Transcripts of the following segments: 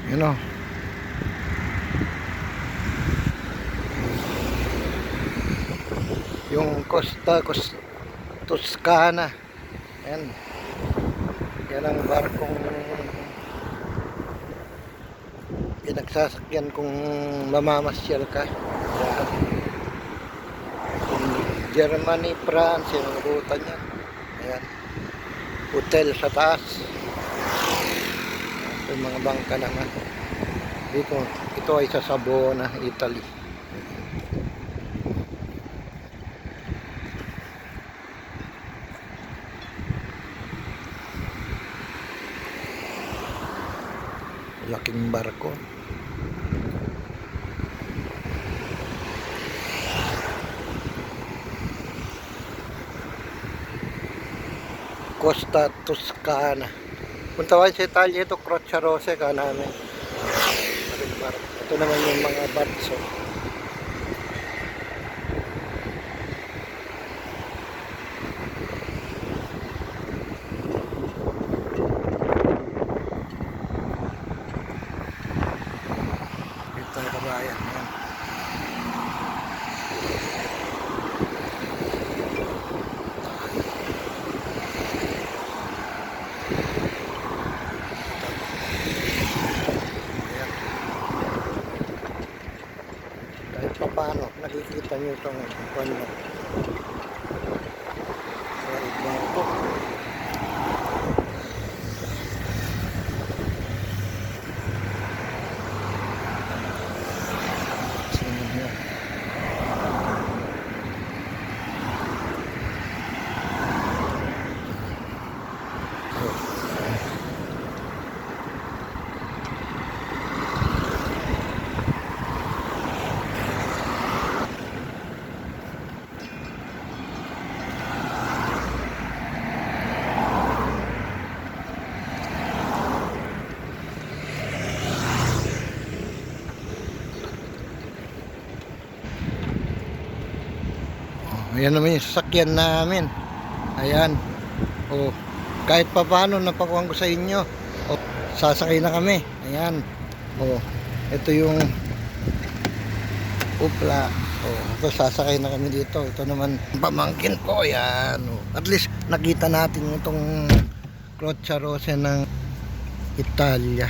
You know, yung Toscana. Ayan. Yan ang barkong pinagsasakyan kung mamamasyal ka. Ayan. Germany, France, yung ruta niya. Ayan. Hotel sa taas. Yung mga bangka naman. Dito, ito ay sa Savona, Italy. Laking barko. Costa Toscana. Punta tayo sa Italia, ito Croce Rosse ka namin. Ito naman yung mga batso. Ito ang kabayan. Ayan. Kahit pa paano, nakikita nyo itong ano, barko. Sino nyo? Ayan naman yung sasakyan namin. Ayan. O, kahit pa paano napakuhan ko sa inyo. O, sasakay na kami. Ayan. O, ito yung upla. O, ito sasakay na kami dito. Ito naman pamangkin ko. Ayan. O, at least nakita natin itong Croce Rosse ng Italia.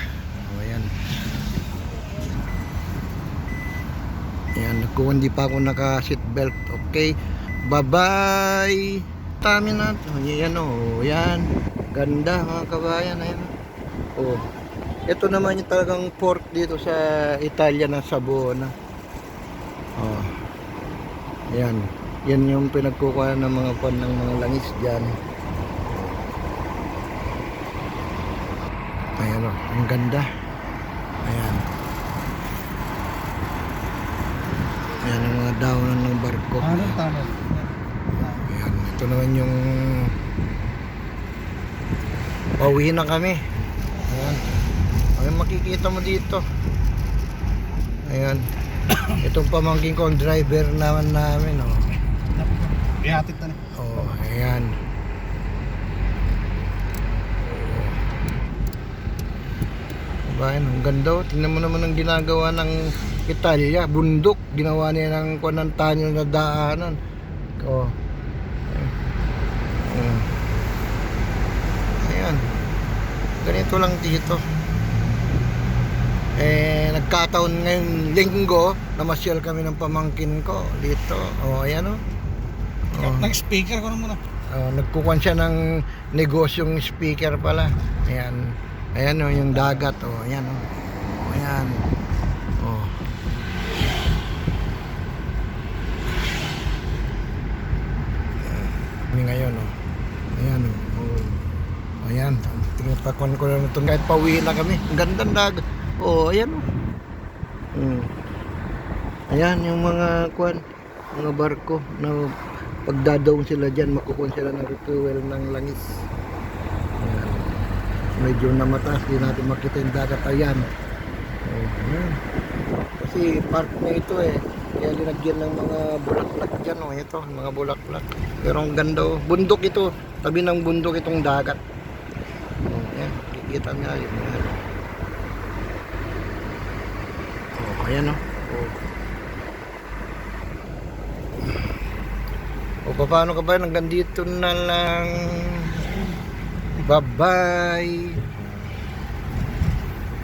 O, ayan. Ayan. Kung hindi pa ako naka seatbelt. Okay. Bye-bye. Tami na. Yan o. Yan. Ganda mga kabayan. Ayan. O. Ito naman yung talagang port dito sa Italia ng Savona. O. Yan. Yan yung pinagkukuha ng mga pan ng mga langis dyan. Ayan o. Ang ganda. Ayan. Ayan ang mga daanan ng barko. Tunnel. Ayan, ito naman yung pauwi na kami. Ayan. Ayan, makikita mo dito. Ayan. Itong pamangkin ko ang driver naman namin, oh. Ihatid na. Oh, ayan. Bayan, ang ganda, oh. Tingnan mo naman ang ginagawa ng Italia, bundok, ginawa niya ng kuwan ng tunnel na daanan. Oh. Ayan. Ganito lang dito. Nagkataon ngayong linggo na masyal kami ng pamangkin ko dito. Oh, ayan oh. Oh. Nag-speaker ko na muna. Oh, nagkukuhan siya ng negosyong speaker pala. Ayan. Ayan oh, yung dagat oh. Ayan oh. Ayan. Oh. Ngayon oh. Ayan oh. Oh. Ayan, tinatakuan ko na ito kahit pauwi na kami. Ang gandang dagat. Oh, ayan oh. Ayan yung mga kuan, mga barko na pagdadaong sila diyan, makukuha sila ng refuel ng langis. Ayan. Medyo namataas, di natin makita yung dagat. Ayan. Oh, ayan. Kasi park na ito eh. Kaya linagyan ng mga bulaklak dyan oh. Ito, mga bulaklak. Pero ang ganda oh. Bundok ito. Tabi ng bundok itong dagat. Oh, ayan. Kikita nga yun. Ayan o. O paano ka ba? Hanggang dito na lang. Bye-bye.